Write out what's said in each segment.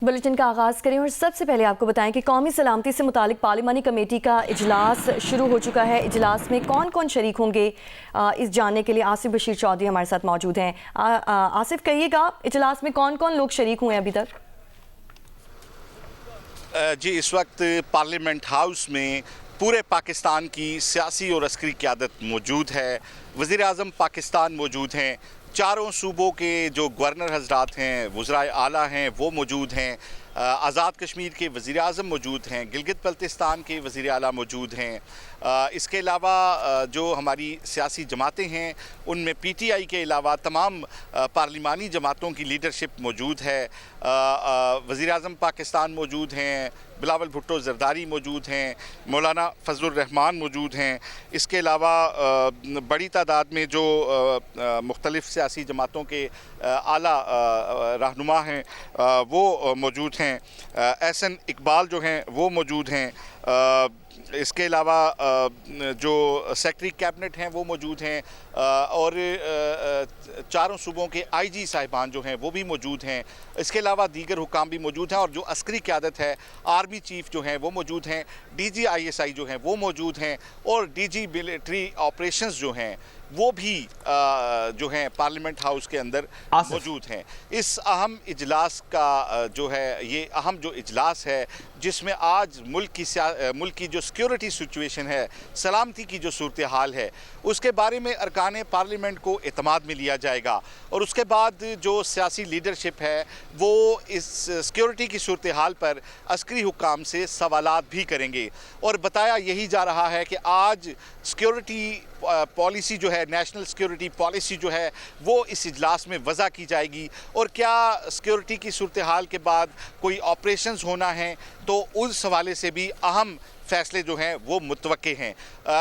Bulletin का आगाज़ करें और सबसे पहले आपको बताएं कि कौमी सलामती से मुतालिक पार्लिमानी कमेटी का इजलास शुरू हो चुका है। इजलास में कौन कौन शरीक होंगे, इस जानने के लिए आसिफ बशीर चौधरी हमारे साथ मौजूद हैं। आसिफ, कहिएगा इजलास में कौन कौन लोग शरीक हुए हैं अभी तक? जी, इस वक्त पार्लियामेंट हाउस में पूरे पाकिस्तान की सियासी और अस्करी क़यादत मौजूद है। वज़ीर आज़म पाकिस्तान मौजूद हैं, चारों सूबों के जो गवर्नर हजरात हैं, वज़राए आला हैं, वो मौजूद हैं। आज़ाद कश्मीर के वज़ीर आज़म मौजूद हैं, गिलगित बल्तिस्तान के वज़ीर आला मौजूद हैं। इसके अलावा जो हमारी सियासी जमातें हैं उनमें PTI के अलावा तमाम पार्लिमानी जमातों की लीडरशिप मौजूद है। वज़ीर आज़म पाकिस्तान मौजूद हैं, बिलावल भुट्टो ज़रदारी मौजूद हैं, मौलाना फजलुर रहमान मौजूद हैं। इसके अलावा बड़ी तादाद में जो मुख्तलिफ़ सियासी जमातों के आला रहनुमा हैं वो मौजूद हैं। एहसन इकबाल जो हैं वो मौजूद हैं। इसके अलावा जो सेक्रेटरी कैबिनेट हैं वो मौजूद हैं और चारों सूबों के IG साहिबान जो हैं वो भी मौजूद हैं। इसके अलावा दीगर हुकाम भी मौजूद हैं और जो अस्करी क़यादत है, आर्मी चीफ़ जो हैं वो मौजूद हैं, DG ISI जो हैं वो मौजूद हैं और DG मिलिट्री ऑपरेशंस जो हैं वो भी जो हैं पार्लियामेंट हाउस के अंदर मौजूद हैं। इस अहम इजलास का जो है ये अहम जो इजलास है जिसमें आज मुल्क की जो सिक्योरिटी सिचुएशन है, सलामती की जो सूरत हाल है, उसके बारे में अरकान पार्लियामेंट को एतमाद में लिया जाएगा और उसके बाद जो सियासी लीडरशिप है वो इस सिक्योरिटी की सूरत हाल पर अस्करी हुकाम से सवालात भी करेंगे। और बताया यही जा रहा है कि आज सिक्योरिटी पॉलिसी जो है, नेशनल सिक्योरिटी पॉलिसी जो है वो इस इजलास में वज़ा की जाएगी और क्या सिक्योरिटी की सूरत हाल के बाद कोई ऑपरेशंस होना है तो उस हवाले से भी अहम फैसले जो हैं वो मुतवक्के हैं।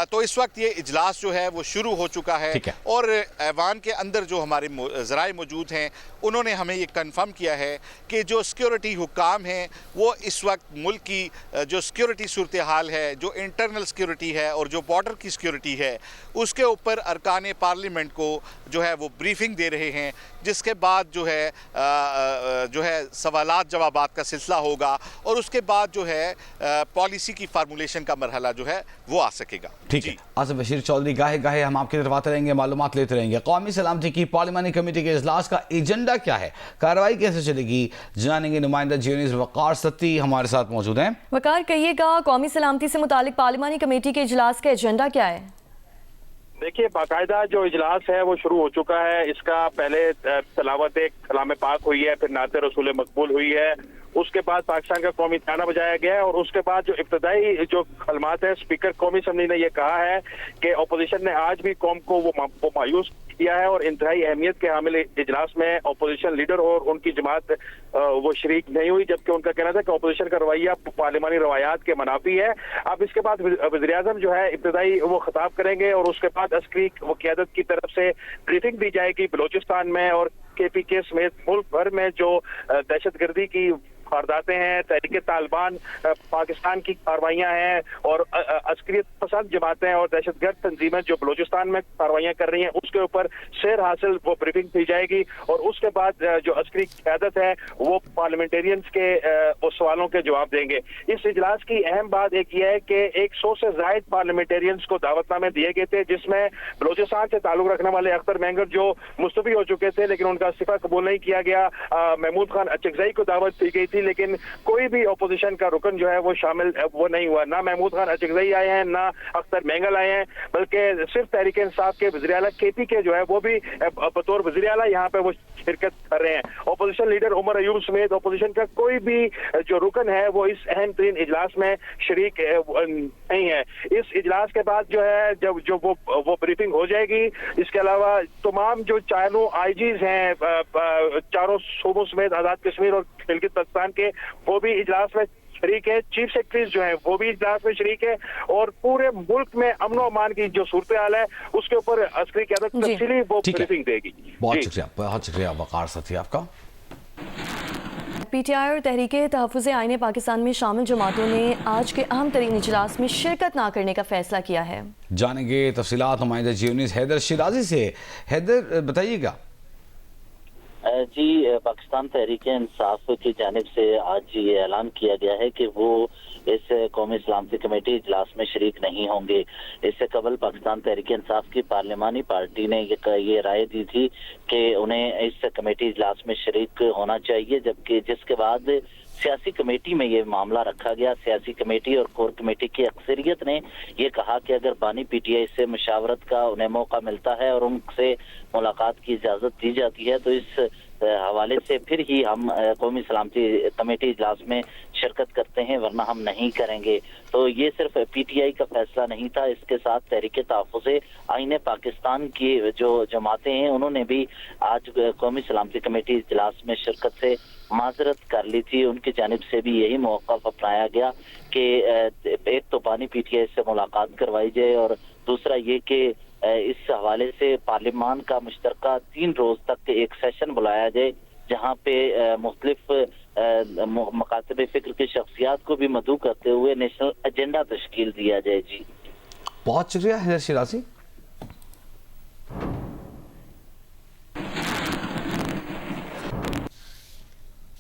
तो इस वक्त ये इजलास जो है वो शुरू हो चुका है और ऐवान के अंदर जो हमारे ज़राए मौजूद हैं उन्होंने हमें ये कंफर्म किया है कि जो सिक्योरिटी हुकाम हैं वो इस वक्त मुल्क की जो सिक्योरिटी सूरत हाल है, जो इंटरनल सिक्योरिटी है और जो बॉर्डर की सिक्योरिटी है, उसके ऊपर अरकान पार्लियामेंट को जो है वो ब्रीफिंग दे रहे हैं, जिसके बाद जो है सवालात जवाबात का सिलसिला होगा और उसके बाद जो है पॉलिसी की फार्मूलेशन का मरहला जो है वो आ सकेगा। ठीक है आसिफ बशीर चौधरी, गाहे गाहे हम आपकी तरफ आते रहेंगे, मालूमात लेते रहेंगे। कौमी सलामती की पार्लिमानी कमेटी के इजलास का एजेंडा क्या है, कार्रवाई कैसे चलेगी, जानेंगे। नुमाइंदा जियो न्यूज़ वकार सत्ती हमारे साथ मौजूद हैं। वकार, कहिएगा कौमी सलामती से मुतालिक पार्लिमानी कमेटी के इजलास का एजेंडा क्या है? देखिए, बाकायदा जो इजलास है वो शुरू हो चुका है। इसका पहले तलावत कलाम पाक हुई है, फिर नाते रसूल मकबूल हुई है, उसके बाद पाकिस्तान का कौमी ताना बजाया गया है और उसके बाद जो इब्तदाई जो कलमात है, स्पीकर कौमी असम्बली ने यह कहा है कि अपोजिशन ने आज भी कौम को वो मायूस किया है और इंतहाई अहमियत के हामिल इजलास में अपोजिशन लीडर और उनकी जमात वो शरीक नहीं हुई, जबकि उनका कहना था कि अपोजिशन का रवैया पार्लिमानी रवायात के मनाफी है। अब इसके बाद वज़ीर आज़म जो है इब्तदाई वो खिताब करेंगे और उसके बाद अस्करी वो क़यादत की तरफ से ब्रीफिंग दी जाएगी बलोचिस्तान में और KPK समेत मुल्क भर में जो दहशतगर्दी की वारदातें हैं, तहरीक तालिबान पाकिस्तान की कार्रवाइयाँ हैं और अस्करियत पसंद जमातें और दहशतगर्द तंजीमें जो बलूचिस्तान में कार्रवाइयाँ कर रही हैं, उसके ऊपर शेर हासिल वो ब्रीफिंग दी जाएगी और उसके बाद जो अस्करी क़यादत है वो पार्लियामेंटेरियंस के उस सवालों के जवाब देंगे। इस इजलास की अहम बात एक ये है कि 100 से ज़ायद पार्लियामेंटेरियंस को दावतनामे दिए गए थे, जिसमें बलूचिस्तान से ताल्लुक रखने वाले अख्तर मेंगर जो मुस्तफी हो चुके थे लेकिन उनका इस्तीफा कबूल नहीं किया गया, महमूद खान अचकज़ई को दावत दी गई थी लेकिन कोई भी अपोजिशन का रुकन जो है वो शामिल वो नहीं हुआ। ना महमूद खान अचकज़ई आए हैं, ना अख्तर मेंगल आए हैं, बल्कि सिर्फ तहरीक इंसाफ के वज़ीर आला KPK जो है वो भी बतौर वज़ीर आला यहाँ पे वो शिरकत कर रहे हैं। अपोजिशन लीडर उमर अयूब समेत अपोजिशन का कोई भी जो रुकन है वो इस अहम तरीन इजलास में शरीक नहीं है। इस इजलास के बाद जो है जब जो वो ब्रीफिंग हो जाएगी, इसके अलावा तमाम जो चारों IGs हैं चारों सूबों समेत आज़ाद कश्मीर और गिलगित बल्तिस्तान के, वो भी इजलास में शरीक है। चीफ सेक्रेटरीज जो हैं वो भी इजलास में शरीक है और पूरे मुल्क में अमन और अमान की जो सूरत हाल है उसके ऊपर अस्करी क़यादत तफसीली वो ब्रीफिंग देगी। बहुत शुक्रिया वकार सत्ती आपका। PTI और तहरीक तहफ़्फ़ुज़ आईन पाकिस्तान में शामिल जमातों ने आज के अहम तरीन इजलास में शिरकत ना करने का फैसला किया है। जानेंगे तफसीलात नुमाइंदा जियो न्यूज़ हैदर शिराजी से। हैदर, बताइएगा। جی پاکستان تحریک انصاف کی جانب سے آج یہ اعلان کیا گیا ہے کہ وہ اس قومی سلامتی کمیٹی اجلاس میں شریک نہیں ہوں گے۔ اس سے قبل پاکستان تحریک انصاف کی پارلیمانی پارٹی نے یہ رائے دی تھی کہ انہیں اس کمیٹی اجلاس میں شریک ہونا چاہیے، جبکہ جس کے بعد سیاسی کمیٹی میں یہ معاملہ رکھا گیا۔ سیاسی کمیٹی اور کور کمیٹی کی اکثریت نے یہ کہا کہ اگر بانی پی ٹی آئی سے مشاورت کا انہیں موقع ملتا ہے اور ان سے ملاقات کی اجازت دی جاتی ہے تو اس حوالے سے پھر ہی ہم قومی سلامتی کمیٹی اجلاس میں شرکت کرتے ہیں، ورنہ ہم نہیں کریں گے۔ تو یہ صرف پی ٹی آئی کا فیصلہ نہیں تھا، اس کے ساتھ تحریک تحفظ آئین پاکستان کی جو جماعتیں ہیں انہوں نے بھی آج قومی سلامتی کمیٹی اجلاس میں شرکت سے معذرت کر لی تھی۔ ان کی جانب سے بھی یہی موقف اپنایا گیا کہ ایک تو بانی پی ٹی آئی سے ملاقات کروائی جائے اور دوسرا یہ کہ اس حوالے سے پارلیمان کا مشترکہ 3 روز تک ایک سیشن بلایا جائے جہاں پہ مختلف مکاتب فکر کی شخصیات کو بھی مدعو کرتے ہوئے نیشنل ایجنڈا تشکیل دیا جائے۔ جی بہت شکریہ حیدر شیرازی۔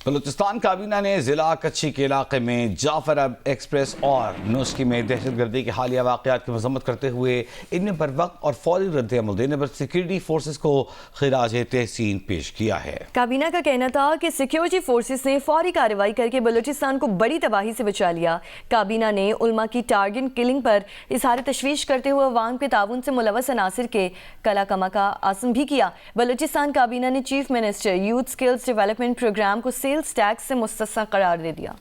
بلوچستان کابینہ نے ضلع کچھی کے علاقے میں جعفر ایکسپریس اور نوشکی میں دہشت گردی کے حالیہ واقعات کی مذمت کرتے ہوئے ان میں بر وقت اور فوری رد عمل دینے پر سیکورٹی فورسز کو خراج تحسین پیش کیا ہے۔ کابینہ کا کہنا تھا کہ سیکیورٹی فورسز نے فوری کارروائی کر کے بلوچستان کو بڑی تباہی سے بچا لیا۔ کابینہ نے علماء کی ٹارگٹ کلنگ پر اظہار تشویش کرتے ہوئے عوام کے تعاون سے ملوث عناصر کے کلا کما کا عزم بھی کیا۔ بلوچستان کابینہ نے chief minister youth skills development programme کو سیلز ٹیکس سے مستثنی قرار دے دیا۔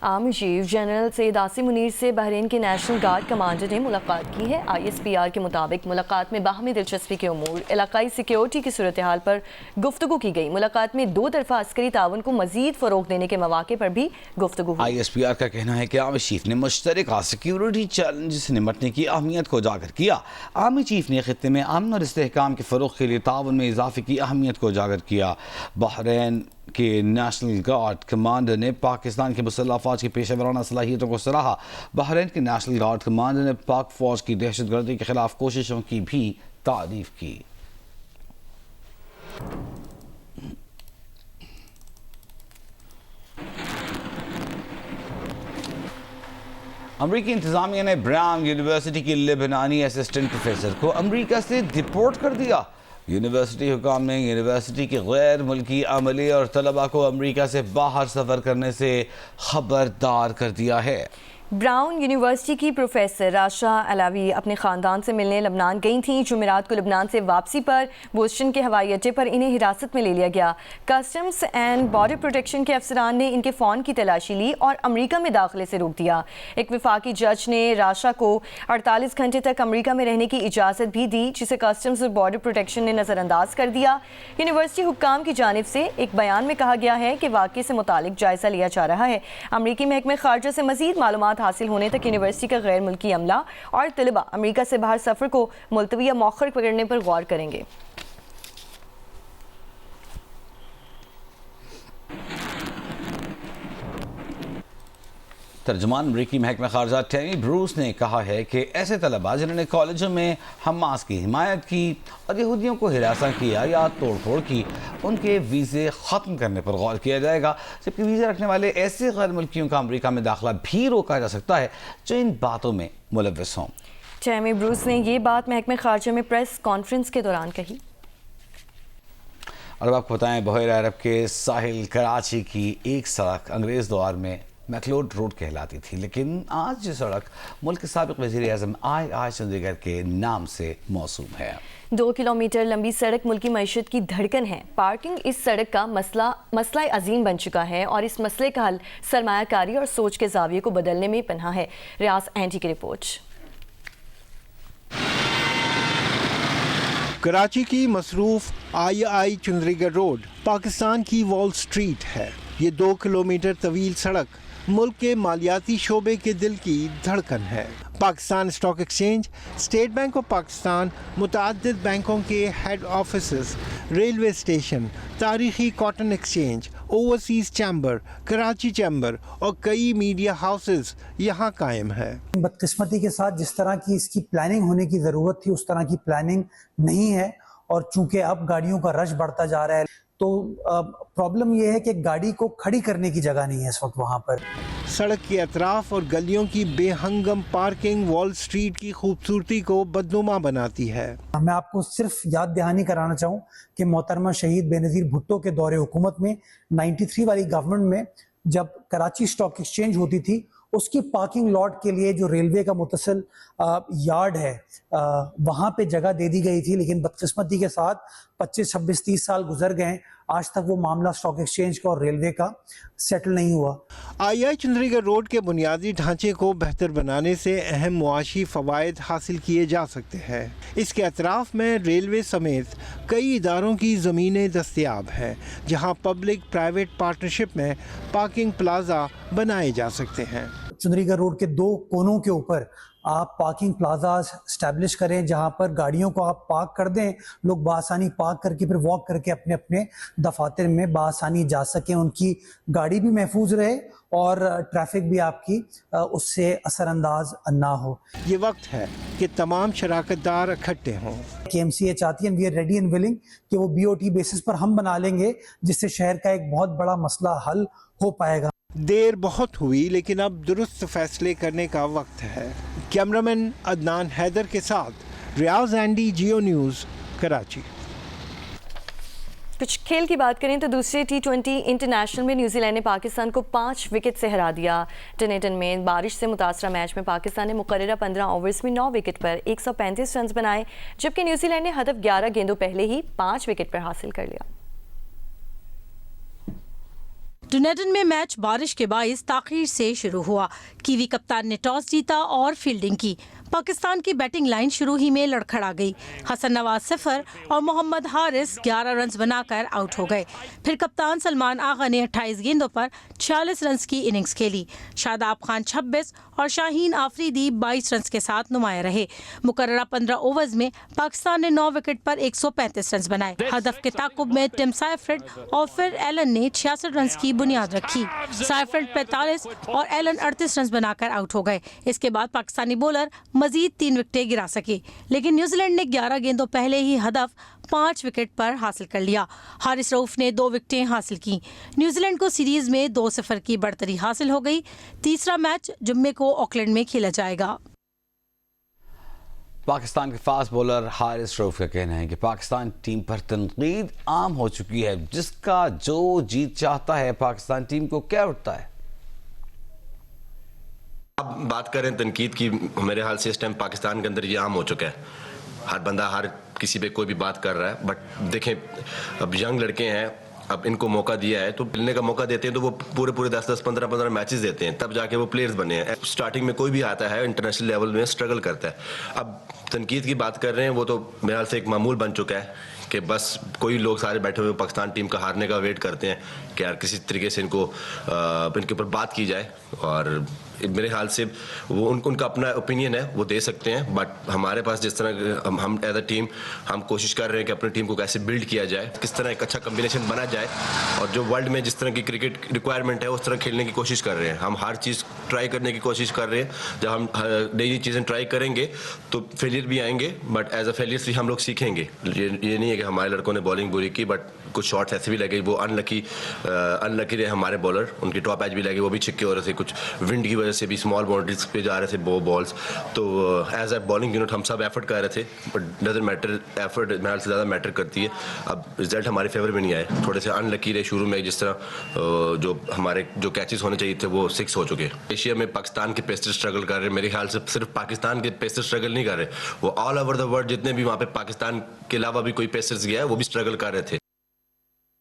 Army chief general Syed Asim Munir سے بحرین کے نیشنل گارڈ کمانڈر نے ملاقات کی ہے۔ آئی ایس پی آر کے مطابق ملاقات میں باہمی دلچسپی کے امور، علاقائی سیکیورٹی کی صورتحال پر گفتگو کی گئی۔ ملاقات میں 2 طرفہ عسکری تعاون کو مزید فروغ دینے کے مواقع پر بھی گفتگو ہوئی۔ آئی ایس پی آر کا کہنا ہے کہ آرمی چیف نے مشترکہ سیکیورٹی چیلنج سے نمٹنے کی اہمیت کو اجاگر کیا۔ آرمی چیف نے خطے میں امن اور استحکام کے فروغ کے لیے تعاون میں اضافے کی اہمیت کو اجاگر کیا۔ بحرین کے نیشنل گارڈ کمانڈر نے پاکستان کے مسلح افواج کی پیشہ ورانہ صلاحیتوں کو سراہا۔ بحرین کے نیشنل گارڈ کمانڈر نے پاک فوج کی دہشت گردی کے خلاف کوششوں کی بھی تعریف کی۔ امریکی انتظامیہ نے براؤن یونیورسٹی کی لبنانی اسسٹنٹ پروفیسر کو امریکہ سے ڈپورٹ کر دیا۔ یونیورسٹی حکام نے یونیورسٹی کے غیر ملکی عملے اور طلباء کو امریکہ سے باہر سفر کرنے سے خبردار کر دیا ہے۔ براؤن یونیورسٹی کی پروفیسر راشا علاوی اپنے خاندان سے ملنے لبنان گئی تھیں۔ جمعرات کو لبنان سے واپسی پر بوسٹن کے ہوائی اڈے پر انہیں حراست میں لے لیا گیا۔ کسٹمز اینڈ بارڈر پروٹیکشن کے افسران نے ان کے فون کی تلاشی لی اور امریکہ میں داخلے سے روک دیا۔ ایک وفاقی جج نے راشا کو 48 گھنٹے تک امریکہ میں رہنے کی اجازت بھی دی، جسے کسٹمز اور بارڈر پروٹیکشن نے نظر انداز کر دیا۔ یونیورسٹی حکام کی جانب سے ایک بیان میں کہا گیا ہے کہ واقعے سے متعلق جائزہ لیا جا رہا ہے۔ امریکی محکمہ خارجہ سے مزید معلومات حاصل ہونے تک یونیورسٹی کا غیر ملکی عملہ اور طلباء امریکہ سے باہر سفر کو ملتوی یا مؤخر کرنے پر غور کریں گے۔ ترجمان امریکی محکمہ خارجہ ٹیمی بروس نے کہا ہے کہ ایسے طلباء جنہوں نے کالجوں میں حماس کی حمایت کی اور یہودیوں کو ہراساں کیا یا توڑ پھوڑ کی، ان کے ویزے ختم کرنے پر غور کیا جائے گا، جبکہ ویزے رکھنے والے ایسے غیر ملکیوں کا امریکہ میں داخلہ بھی روکا جا سکتا ہے جو ان باتوں میں ملوث ہوں۔ ٹیمی بروس نے یہ بات محکمہ خارجہ میں پریس کانفرنس کے دوران کہی۔ اور اب آپ کو بتائیں، بحیرہ عرب کے ساحل کراچی کی ایک سڑک انگریز دور میں میکلوڈ روڈ کہلاتی تھی، لیکن آج یہ سڑک ملک کے سابق وزیر اعظم آئی چندریگر کے نام سے موسوم ہے۔ 2 کلومیٹر لمبی سڑک ملکی معیشت کی دھڑکن ہے۔ پارکنگ اس سڑک کا مسئلہ عظیم بن چکا ہے اور اس مسئلے کا حل سرمایہ کاری اور سوچ کے زاویے کو بدلنے میں پنہاں ہے۔ ریاض اینٹی کی رپورٹ۔ کراچی کی مصروف آئی چندریگر روڈ پاکستان کی وال سٹریٹ ہے۔ یہ 2 کلومیٹر طویل سڑک ملک کے مالیاتی شعبے کے دل کی دھڑکن ہے۔ Pakistan stock exchange, state bank of Pakistan, متعدد بینکوں کے ہیڈ آفیسز، ریلوے اسٹیشن، تاریخی cotton exchange overseas chamber, Karachi chamber और कई मीडिया हाउसेस यहाँ कायम है। बदकिस्मती के साथ जिस तरह की इसकी प्लानिंग होने की ज़रूरत थी उस तरह की प्लानिंग नहीं है, और चूंकि अब गाड़ियों का रश बढ़ता जा रहा है तो प्रॉब्लम यह है कि गाड़ी को खड़ी करने की जगह नहीं है इस वक्त वहाँ पर। सड़क के अतराफ और गलियों की बेहंगम पार्किंग वॉल स्ट्रीट की खूबसूरती को बदनुमा बनाती है। मैं आपको सिर्फ याद दहानी कराना चाहूँ कि मोहतरमा शहीद बेनज़ीर भुट्टो के दौरे हुकूमत में 93 वाली गवर्नमेंट में जब कराची स्टॉक एक्सचेंज होती थी, उसकी पार्किंग लॉट के लिए जो रेलवे का मुतसिल यार्ड है वहाँ पे जगह दे दी गई थी, लेकिन बदकिस्मती के साथ 25, 26, 30 साल गुजर गए, आज तक वो मामला स्टॉक एक्सचेंज का और रेलवे का सेटल नहीं हुआ। आई चंद्रीगढ़ रोड के बुनियादी ढांचे को बेहतर बनाने से अहम मुआशी फ़वाइद हासिल किए जा सकते हैं। इसके अतराफ में रेलवे समेत कई इदारों की ज़मीनें दस्तयाब हैं, जहां पब्लिक प्राइवेट पार्टनरशिप में पार्किंग प्लाजा बनाए जा सकते हैं। चंद्रीगढ़ रोड के 2 कोनों के ऊपर आप पार्किंग प्लाजा स्टैब्लिश करें, जहां पर गाड़ियों को आप पार्क कर दें, लोग बासानी पार्क करके फिर वॉक करके अपने अपने दफातर में बासानी जा सकें, उनकी गाड़ी भी महफूज रहे और ट्रैफिक भी आपकी उससे असरअंदाज ना हो। ये वक्त है कि तमाम शराकतदार इकट्ठे हों। KMCA चाहती है, we are ready and willing कि वो BOT बेसिस पर हम बना लेंगे, जिससे शहर का एक बहुत बड़ा मसला हल हो पाएगा। देर बहुत हुई, लेकिन अब दुरुस्त फैसले करने का वक्त है। कैमरामैन अदनान हैदर के साथ रियाज एंडी, जियो न्यूज़, कराची। कुछ खेल की बात करें तो दूसरे T20 इंटरनेशनल में न्यूजीलैंड ने पाकिस्तान को 5 विकेट से हरा दिया। डनेटन में बारिश से मुतासरा मैच में पाकिस्तान ने मुकर्ररा 15 ओवर्स में 9 विकेट पर 135 रन बनाए, जबकि न्यूजीलैंड ने हदफ 11 गेंदों पहले ही 5 विकेट पर हासिल कर लिया। डनेटन में मैच बारिश के बाइस ताखीर से शुरू हुआ। कीवी कप्तान ने टॉस जीता और फील्डिंग की। पाकिस्तान की बैटिंग लाइन शुरू ही में लड़खड़ा गई। हसन नवाज 0 और मोहम्मद हारिस 11 रन बनाकर आउट हो गए। फिर कप्तान सलमान आगा ने 28 गेंदों पर 46 रन की इनिंग्स खेली। शादाब खान 26 और शाहीन आफरीदी 22 रन के साथ नुमाया रहे। मुकर्ररा 15 ओवर्स में पाकिस्तान ने 9 विकेट पर 135 रन बनाए। हदफ के ताकुब में टिम साइफ्रेड और फिर एलन ने 66 रन की बुनियाद रखी। साइफ्रेड 45 और एलन 38 रन बनाकर आउट हो गए। इसके बाद पाकिस्तानी बॉलर मजीद 3 विकेटें गिरा सके, लेकिन न्यूजीलैंड ने 11 गेंदों पहले ही हदफ 5 विकेट पर हासिल कर लिया। हारिस रऊफ ने 2 विकेटें हासिल की। न्यूजीलैंड को सीरीज में 2-0 की बढ़तरी हासिल हो गई। तीसरा मैच जुम्मे को ऑकलैंड में खेला जाएगा। पाकिस्तान के फास्ट बॉलर हारिस रऊफ का कहना है कि पाकिस्तान टीम पर तनकीद आम हो चुकी है, जिसका जो जीत चाहता है पाकिस्तान टीम को क्या उठता है। अब बात करें तनकीद की, मेरे हाल से इस टाइम पाकिस्तान के अंदर ये आम हो चुका है। हर बंदा हर किसी पे कोई भी बात कर रहा है, बट देखें अब यंग लड़के हैं, अब इनको मौका दिया है तो मिलने का मौका देते हैं तो वो पूरे 10-10, 15-15 मैचेस देते हैं, तब जाके वो प्लेयर्स बने हैं। स्टार्टिंग में कोई भी आता है इंटरनेशनल लेवल में स्ट्रगल करता है। अब तनकीद की बात कर रहे हैं, वो तो मेरे हाल से एक मामूल बन चुका है कि बस कोई लोग सारे बैठे हुए पाकिस्तान टीम का हारने का वेट करते हैं कि यार किसी तरीके से इनके ऊपर बात की जाए। और मेरे ख्याल से वो उनका अपना ओपिनियन है, वो दे सकते हैं, बट हमारे पास जिस तरह हम एज अ टीम हम कोशिश कर रहे हैं कि अपनी टीम को कैसे बिल्ड किया जाए, किस तरह एक अच्छा कम्बिनेशन बना जाए, और जो वर्ल्ड में जिस तरह की क्रिकेट रिक्वायरमेंट है उस तरह खेलने की कोशिश कर रहे हैं। हम हर चीज़ ट्राई करने की कोशिश कर रहे हैं। जब हम नई नई चीज़ें ट्राई करेंगे तो फेलियर भी आएंगे, बट एज अ फेलियर से हम लोग सीखेंगे। ये नहीं है कि हमारे लड़कों ने बॉलिंग बुरी की, बट कुछ शॉट्स ऐसे भी लगे, वो अनलकी रहे हमारे बॉलर, उनकी टॉप एज भी लगे, वो भी छिक्के हो रहे थे, कुछ विंड की वजह से भी स्मॉल बाउंड्रीज पे जा रहे थे वो बॉल्स। तो एज अ बॉलिंग यूनिट हम सब एफर्ट कर रहे थे, बट डजंट मैटर, एफर्ट मेरे से ज़्यादा मैटर करती है। अब रिजल्ट हमारे फेवर में नहीं आए, थोड़े से अनलकी रहे शुरू में, जिस तरह जो हमारे जो कैचेस होने चाहिए थे वो 6 हो चुके। एशिया में पाकिस्तान के पेसर स्ट्रगल कर रहे हैं, मेरे ख्याल से सिर्फ पाकिस्तान के पेसर स्ट्रगल नहीं कर रहे, वो ऑल ओवर द वर्ल्ड जितने भी वहाँ पे पाकिस्तान के अलावा भी कोई पेसर्स गया है वो भी स्ट्रगल कर रहे थे।